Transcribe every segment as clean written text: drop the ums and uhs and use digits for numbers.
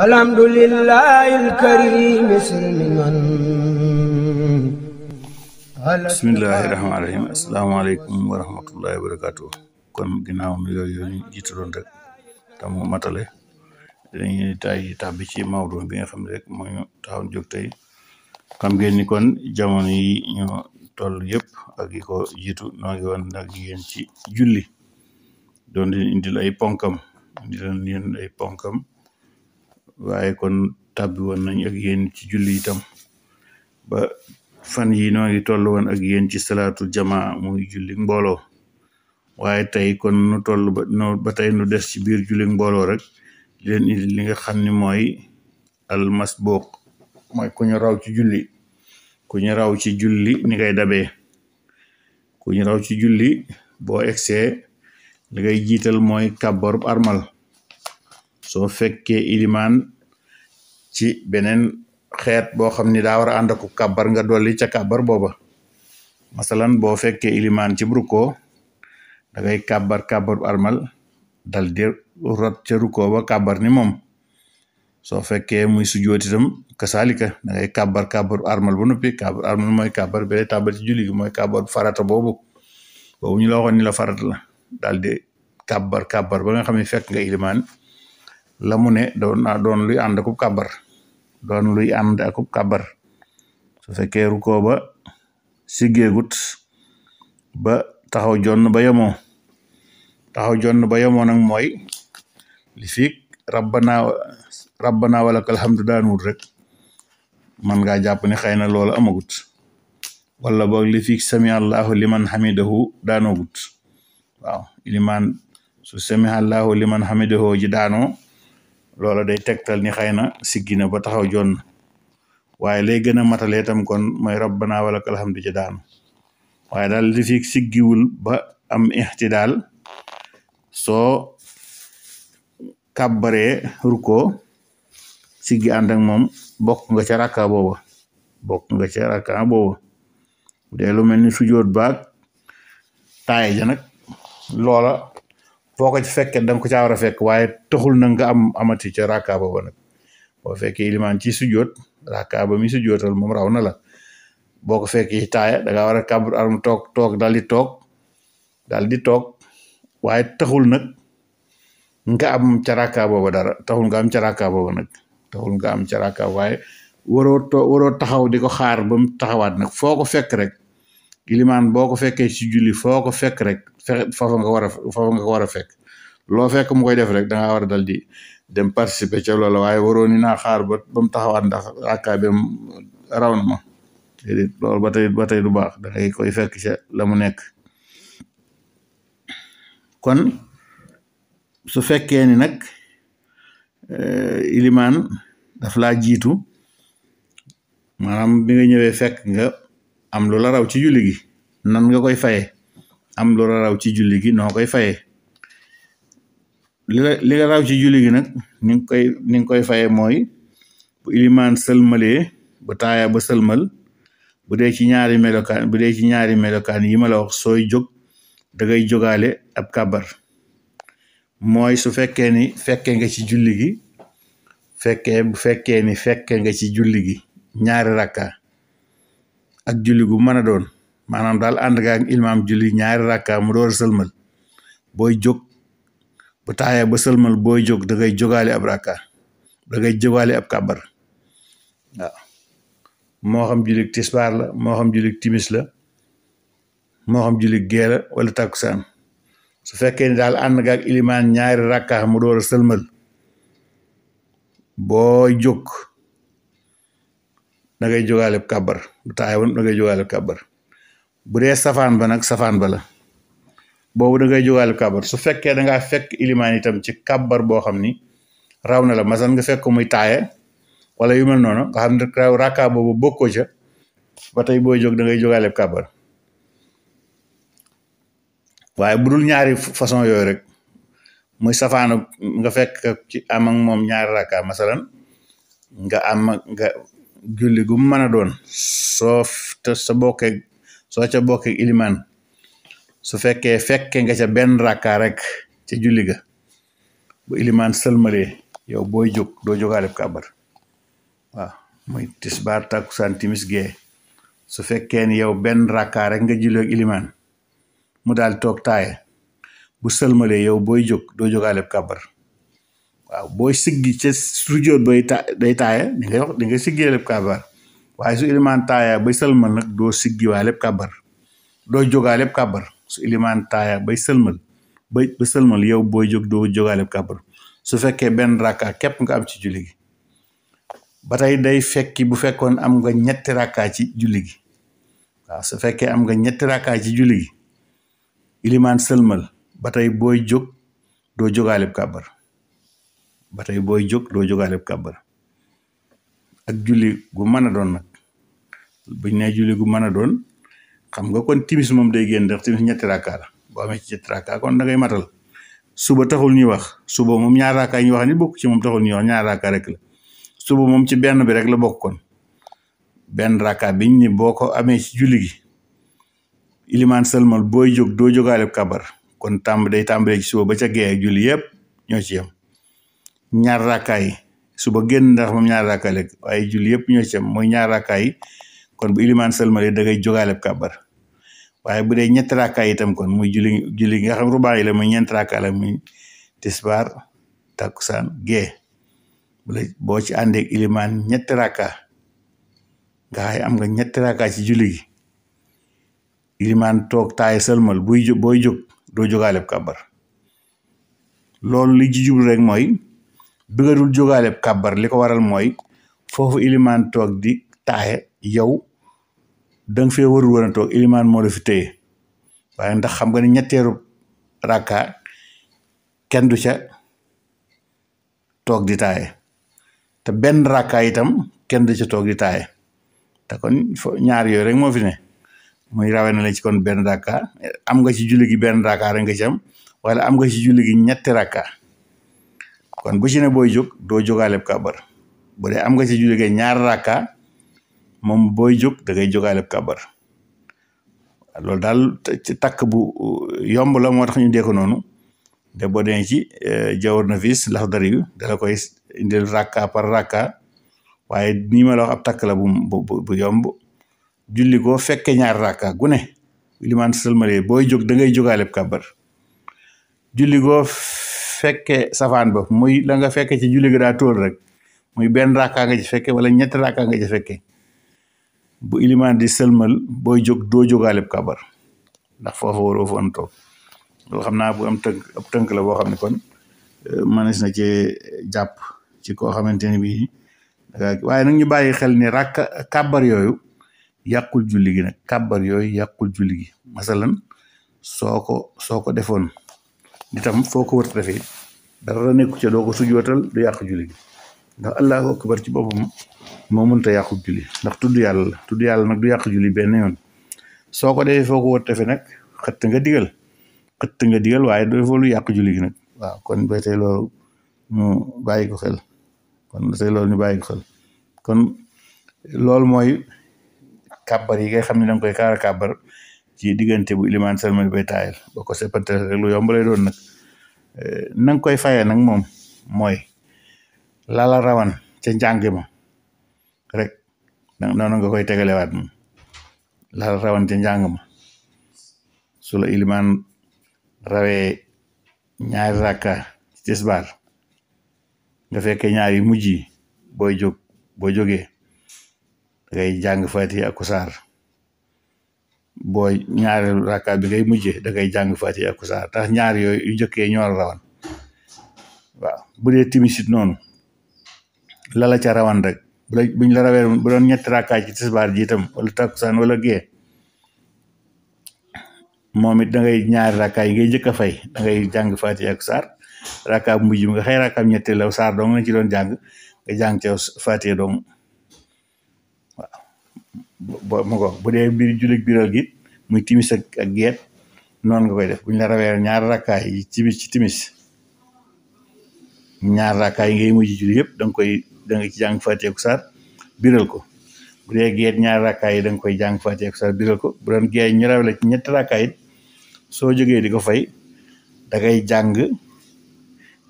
alhamdulillahil karim silman bismillahi rahmaani rahim asalaamaaleykum wa rahmatullahi wa barakatuh kon ginnaaw mi yooyu ñu jiitu doon rek tamu matale dañuy tàbbi ci mawdu bi nga xam ne rek moo ñu taxaw jóg tey xam ngeen ni kon jamono yi ñu toll yëpp ak yi ko jiitu noo ngi woon nag yéen ci julli doon leen indil ay ponkam waaye kon tàbbi woon nañ ak yéen ci julli itam ba fan yi noo ngi toll woon ak yéen ci salaatul jamaa muy julli mbooloo waaye tey kon nu toll ba tey nu des ci biir julli mbooloo rek leen indi li nga xam ni mooy almasbuuq mooy ku ñu raw ci julli ni ngay dabee ku ñu raw ci julli boo egsee li ngay jiital mooy kàbbarub armal soo fekkee ilimaan ci beneen xeet boo xam ni daa war a ànd ak kàbbar nga dolli ca kàbbar booba masalan boo fekkee ilimaan ci rukkoo da ngay kàbbarub armal dal di rot ca rukkoo ba kàbbar ni moom soo fekkee muy sujjóot itam kasaalika da ngay kàbbarub armal ba noppi kàbbar armal mooy kàbbar bee tàbbal ci julli gi mooy kàbbar farata boobu ñu la waxoon ni la farata la daal di kàbbar ba nga xam ne fekk nga ilimaan la mu ne doon luy ànd akub kàbbar su fekkee rukkoo ba siggeegut ba taxaw jonn ba yemoo nag mooy li fiig rabbana walakal hamdu daanuwut rek man ngaa jàpp ne xëy na loolu amagut wala boog li fiig sami allahu liman hamidahu daanoogut waaw ilimaan su sami allahu liman hamidahu ji daanoo loola day tegtal ni xëy na siggi na ba taxaw jonn waaye lay gën a matalee tam kon mooy rabbana walakal hamdu ji daanu waaye daal li fi siggiwul ba am ixtidaal soo kàbbaree rukkoo siggi ànd ak moom bokk nga ca rakka booba bu dee lu mel ni sujjóot baag taaye ja nag loola foo ko ci fekkee danga ko caa war a fekk waaye taxul na nga amati ca rakka booba nag boo fekkee ilimaan ci sujjóot rakka ba mi sujjóotal moom raw na la boo ko fekkee taaya da nga war a kàbbar arm toog daal di toog waaye taxul nag nga am ca rakka booba dara taxul nga am ca rakka waaye waroo taxaw di ko xaar ba mu taxawaat nag foo ko fekk rek ilimaan boo ko fekkee ci julli foo ko fekk rek foofa nga ko war a fekk loo fekk mu koy def rek da nga war a dal di dem participer ca loola waaye waroo ni naa xaar ba mu taxawaat ndax rakka bi raw na ma loolu ba tey du baax da ngay koy fekk ca la mu nekk kon su fekkee ni nag ilimaan daf laa jiitu maanaam bi nga ñëwee fekk nga am lu la raw ci julli gi nan nga koy faye am lu la raw ci julli gi noo koy faye li la raw ci julli gi nag ni nga koy faye mooy bu ilimaan sëlmalee bu taaya ba sëlmal bu dee ci ñaari melokaan yi ma la wax sooy jóg da ngay jógaale ab kàbbar mooy su fekkee ni fekkee nga ci julli gi bu fekkee ni fekkee nga ci julli gi ñaari rakka ak julli gu mën a doon maanaam daal ànd nga ak imaam julli ñaari rakka mu door a sëlmal booy jóg bu taaya ba sëlmal booy jóg da ngay jógaale ab rakka da ngay jógaale ab kàbbar waaw moo xam julli tisbaar la moo xam julli timis la moo xam julli gee la wala takkusaan su fekkee ni daal ànd nga ak ilimaan ñaari rakka mu door a sëlmal booy jóg da ngay jógaale kàbbar bu taaya woon da ngay jógaale kàbbar bu dee safaan ba nag safaan ba la boobu da ngay jógaale kàbbar su fekkee da ngaa fekk ilimaan itam ci kàbbar boo xam ni raw na la masan nga fekk muy taaya wala yu mel noonu nga xam ne rakka boobu bokkoo ca ba tey booy jóg da ngay jógaale kàbbar waaye bu dul ñaari façon yooyu rek muy safaanu nga fekk ci am ak moom ñaari rakka masalan nga julli gu mën a doon soo ca bokkee ilimaan su fekkee nga ca benn rakka rek ca julli ga bu ilimaan sëlmalee yow booy jóg doo jógaaleb kàbbar waaw muy tisbaar takkusaan timis gee su fekkee ni yow benn rakkaa rek nga julli ak ilimaan mu daal toog taaye bu sëlmalee yow booy jóg doo jógaaleb kàbbar waaw booy siggi ca sujjóot bay day taaya di nga siggeeleb kàbbar waaye su ilimaan taaya bay sëlmal nag doo siggiwaaleb kàbbar doo jógaaleb kàbbar su ilimaan taaya bay sëlmal ba sëlmal yow booy jóg doo jógaaleb kàbbar su fekkee benn rakka képp nga am ci julli gi ba tey day fekki bu fekkoon am nga ñetti rakkaa ci julli gi waaw su fekkee am nga ñetti rakkaa ci julli gi ilimaan sëlmal ba tey booy jóg doo jógaaleb kàbbar ba tey booy jóg doo jógaaleb kàbbar ak julli gu mën a doon nag buñ ne julli gu mën a doon xam nga kon timis moom day génn ndax timis ñetti rakkaa la boo amee ci ñetti rakkaa kon da ngay matal suba taxul ñuy wax suba moom ñaar rakkaa yi ñuy wax ni bokk ci moom taxul ñuy wax ñaar rakkaa rek la suba moom ci benn bi rek la bokk kon benn rakkaa biñ ni boo ko amee ci julli gi ilimaan sëlmal booy jóg doo jógaaleb kàbbar kon day tàmbalee ci suba ba ca gee ak julli yëpp ñoo ci yem ñaar rakkaa yi suba génn ndax moom ñaar rakkaa rek waaye julli yëpp ñoo ci yem mooy ñaar rakkaa yi kon bu ilimaan sëlmalee da ngay jógaaleb kàbbar waaye bu dee ñetti rakkaa yi itam kon muy julli nga xam rubaa yi la muy ñeenti rakkaa la muy tisbaar takkusaan gee boo ci àndeek ilimaan ñetti rakkaa nga xay am nga ñetti rakkaa ci julli gi ilimaan toog taay sëlmal booy jóg doo jógaaleb kàbbar loolu li ci jublu rek mooy bi nga dul jógaaleb kàbbar li ko waral mooy foofu ilimaan toog di taaye yow danga fee warul woon a toog ilimaan moo la fi téye waaye ndax xam nga ni ñetteeru rakka kenn du ca toog di taaye te benn rakka itam kenn du ca toog di taaye te kon ñaar yooyu rek moo fi ne muy rawe na la ci kon benn rakka am nga ci julli gi benn rakka rek nga ci am wala am nga ci julli gi ñetti rakka kon bu ci ne booy jóg doo jógaaleb kàbbar bu dee am nga ci julli gi ñaar rakka moom booy jóg da ngay jógaaleb kàbbar loolu daal ci takk bu yomb la moo tax ñu dee ko noonu de boo dee ci jawar nafis Laxdari yu dala koy indil rakka par rakka waaye nii ma la wax ab takk la bu yomb julli goo fekke ñaar rakka gu ne limaan sëlmalee booy jóg da ngay jógaaleb kàbbar julli goo fekke safaan ba muy la nga fekke ci julli ga daa tóol rek muy benn rakka nga ci fekke wala ñetti rakka nga ci fekke bu ilimaan di sëlmal booy jóg doo jógaaleb kàbbar ndax foofa waroo fa am toog loolu xam naa bu am ab tënk la boo xam ne kon mënees na ci jàpp ci koo xamante ne bii waaye nag ñu bàyyi xel ni kàbbar yooyu yàqul julli gi nag kàbbar yooyu yàqul julli gi masalan soo ko defoon itam foo ko wërta defee dara nekku ca doo ko sujjootal du yàq julli gi ndax allahu akbar ci boppam moo mënta yàqu julli ndax tudd yàlla nag du yàq julli benn yoon soo ko defee foo ko wërta defee nag xëtt nga digal waaye dafa lu yàq julli gi nag waaw kon ba tey loolu ñu bàyyi ko xel kon loolu mooy kàbbar yi ngay xam ne danga koy kaara kàbbar ci diggante bu ilimaan salmal bay taayal boo ko seppante rek lu yomb lay doon nag na nga koy fayee nag moom mooy lala rawan ca njàng ma rek noonu nga koy tegalewaat moom lala rawan ca njàng ma su la ilimaan rawee ñaari rakka ci tisbaar nga fekkee ñaari mujj yi boo jógee dangay jàng Faatiha ak saar booy ñaareelu rakka bi ngay mujjee dangay jàng Faatiha ak saar tax ñaar yooyu yu jëkkee ñoo la rawan waaw bu dee timisit noonu lala ca rawan rek buñ la rawee bu doon ñetti rakka ci tisbaar ji itam wala takkusaan wala gee moom it dangay ñaari rakka yi ngay jëkk a fay dangay jàng Faatiha ak saar rakka bu mujj bi nga xëy rakkaam ñetti la saar dong lañ ci doon jàng nga jàng ca Faatiha dong waaw ma ko bu dee biir jullit biral gi muy timis ak geet noonu nga koy def buñ la rawee ñaar rakkaay yi ci timis ñaar rakkaay yi ngay mujj julli yëpp da nga ci jàng Faatiha ak saar biral ko bu dee geet ñaar rakkaay yi da nga koy jàng Faatiha ak saar biral ko bu doon geet ñu rawee la ci ñetti rakkaay it soo jógee di ko fay da ngay jàng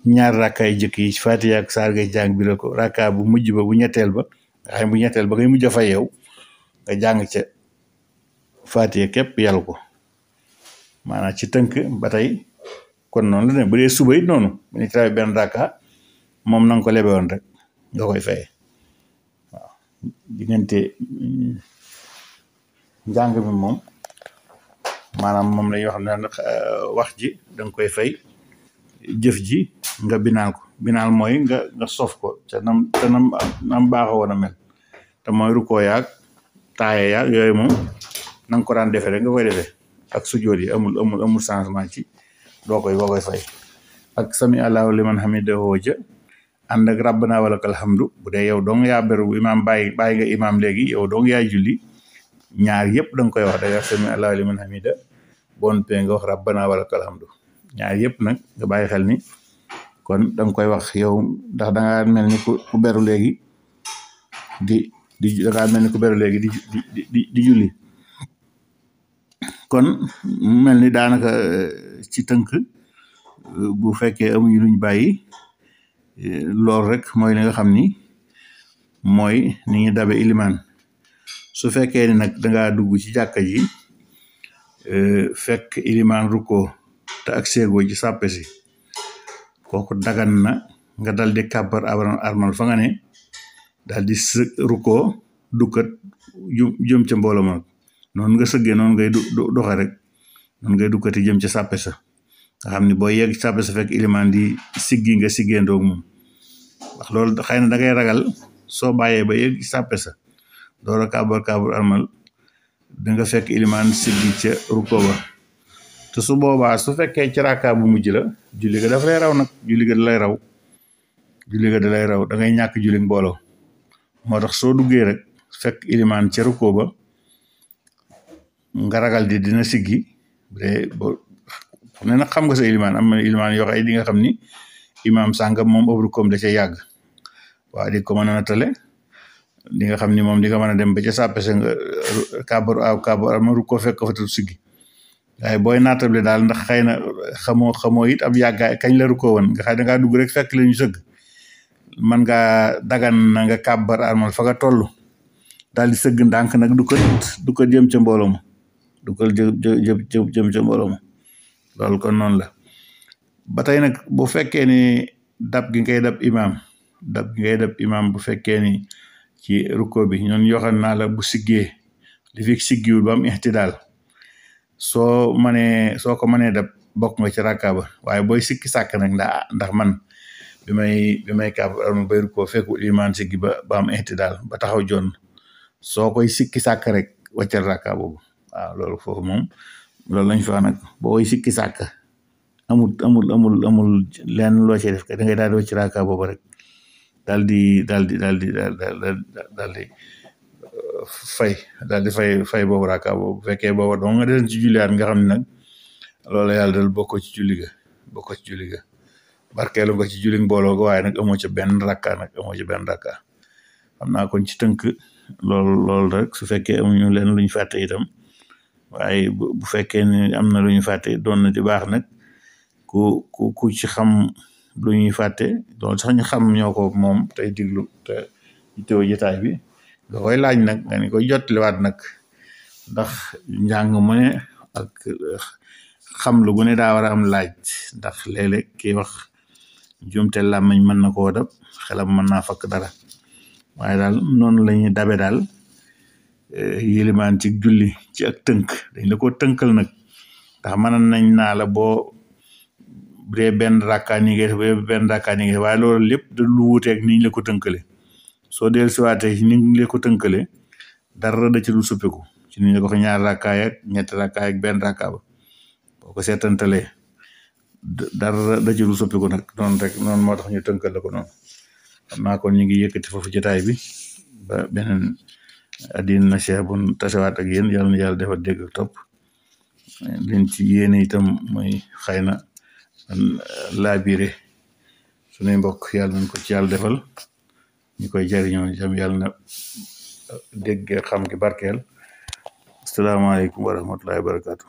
ñaar rakkaay jëkk yi Fatiha ak saar ngay jàng biral ko rakka bu mujj ba bu ñetteel ba nga xam bu ñetteel ba ngay mujj a fay yow nga jàng ca Fatiha képp yàlla ko maanaam ci tënk ba tey kon noonu la ne bu dee suba it noonu bu ñu trawee benn rakka moom na nga ko lebe woon rek nga koy faye waaw diggante njàng mi moom maanaam moom la ñuy wax ne wax ji da nga koy fay jëf ji nga binaal ko binaal mooy nga sof ko ca nam baaxoo woon a mel te mooy rukkoo yaag taaye yaag yooyu moom na nga ko daan defee rek nga koy defee ak sujjóot yi amul changement ci boo koy fay ak sami allahu liman hamidahu ja ànd ak rabbana walakal hamdu bu dee yow dong yaa beru imaam bàyyi nga imaam léegi yow dong yaa julli ñaar yëpp da nga koy wax da nga wax sami allahu liman hamida bon pe nga wax rabbana walakal hamdu ñaar yëpp nag nga bàyyi xel ni kon da nga koy wax yow ndax da ngaa mel ni ku beru léegi da ngaa mel ni ku beru léegi di julli kon mel ni daanaka ci tënk bu fekkee amuñu luñ bàyyi loolu rek mooy li nga xam ni mooy ni ñu dabe ilimaan su fekkee ni nag dangaa dugg ci jàkka ji fekk ilimaan rukkoo te ak seegoo ci sàppe si kooku dagan na nga dal di kàbbar armal fa nga ne dal di rukkoo dukkat jëm ca mbooloo ma noonu nga sëggee noonu ngay doxe rek noonu ngay dukkati jëm ca sàppe sa nga xam ni boo yegg sàppe sa fekk ilimaan di siggi nga siggeendoo moom ndax loolu xëy na da ngay ragal soo bàyyee ba yegg sàppe sa door a kàbbar armal da nga fekk ilimaan siggi ca rukkoo ba te su boobaa su fekkee ci rakka bu mujj la julli ga daf lay raw nag julli ga da lay raw da ngay ñàkk julli mbooloo moo tax soo duggee rek fekk ilimaan ca rukkoo ba nga ragal dina siggi ne nag xam nga sa ilimaan am na ilimaan yoo xam di nga xam ni imaam sàngam moom ëpp rukkoom da ca yàgg waaw di ko mën a nattale di nga xam ni moom di nga mën a dem ba ca sàppe sa nga kàbbar ma rukkoo fekk fa tu siggi waaye booy naatable daal ndax xëy na xamoo it ab yàggaay kañ la rukkoo woon nga xëy da ngaa dugg rek fekk la ñu sëgg man ngaa dagan na nga kàbbar armal fa nga toll daal di sëgg ndànk nag du ko jëm ca mbooloo ma du ko jëm ca mbooloo ma loolu kon noonu la ba tey nag bu fekkee ni dab gi ngay dab imaam bu fekkee ni ci rukkoo bi ñoon yoxal naa la bu siggee li fi siggiwul ba am ixtidaal soo ko mënee dab bokk nga ci rakka ba waaye booy sikki sàkk nag ndax man bi may kàbb armal bay rukkoo fekku imaan siggi ba am ixtidaal ba taxaw joon soo koy sikki sàkk rek wàccal rakka boobu waaw loolu foofu moom loolu lañ fa nag booy sikki sàkk amul lenn loo ci def da ngay daal di wàcc rakka boobu rek daal di fay boobu rakka boobu bu fekkee boobu dong nga des ci julliwaat nga xam ne nag loolu yàlla dal bokko ci julli ga barkeelu nga ci julli mbooloo ga waaye nag amoo ca benn rakka xam naa kon ci tënk loolu rek su fekkee amuñu leen luñ fàtte itam waaye bu fekkee ni am na lu ñu fàtte doon na di baax nag ku ci xam lu ñuy fàtte doon sax ñu xam ñoo ko moom tey diglu te teew jotaay bi nga koy laaj nag nga ni koy jottaliwaat nag ndax njàng mu ne ak xam lu gu ne daa war a am laaj ndax léeg-léeg kii wax jumte làmmiñ mën na koo dab xelam mën naa fakk dara waaye daal noonu la ñuy dabe daal yilimaan ci julli ci ak tënk dañ la ko tënkal nag ndax mën nañ naa la boo dee benn rakkaa ni ngay def waaye loolu lépp da lu wuuteeg ni ñu la ko tënkale soo del siwaatee ni ñu la ko tënkale dara da ci lu suppiku ci ni ñu la ko ñaar rakkaay ak ñetti rakkaay ak benn rakkaa ba boo ko seetantalee dara da ci lu suppiku nag noonu moo tax ñu tënkal la ko noonu xam naa kon ñu ngi yëkkati foofu jotaay bi ba beneen addina na cheikh bun tasewaat ak yéen yàlla na yàlla defal dégg ak topp liñ ci yéene itam mooy xëy na laabire suñuy mbokk yàlla nañ ko ci yàlla defal ñu koy jariñoo jam yàlla na dégg xam ki barkeel asalaamaaleykum wa rahmatullahi wa barakatuh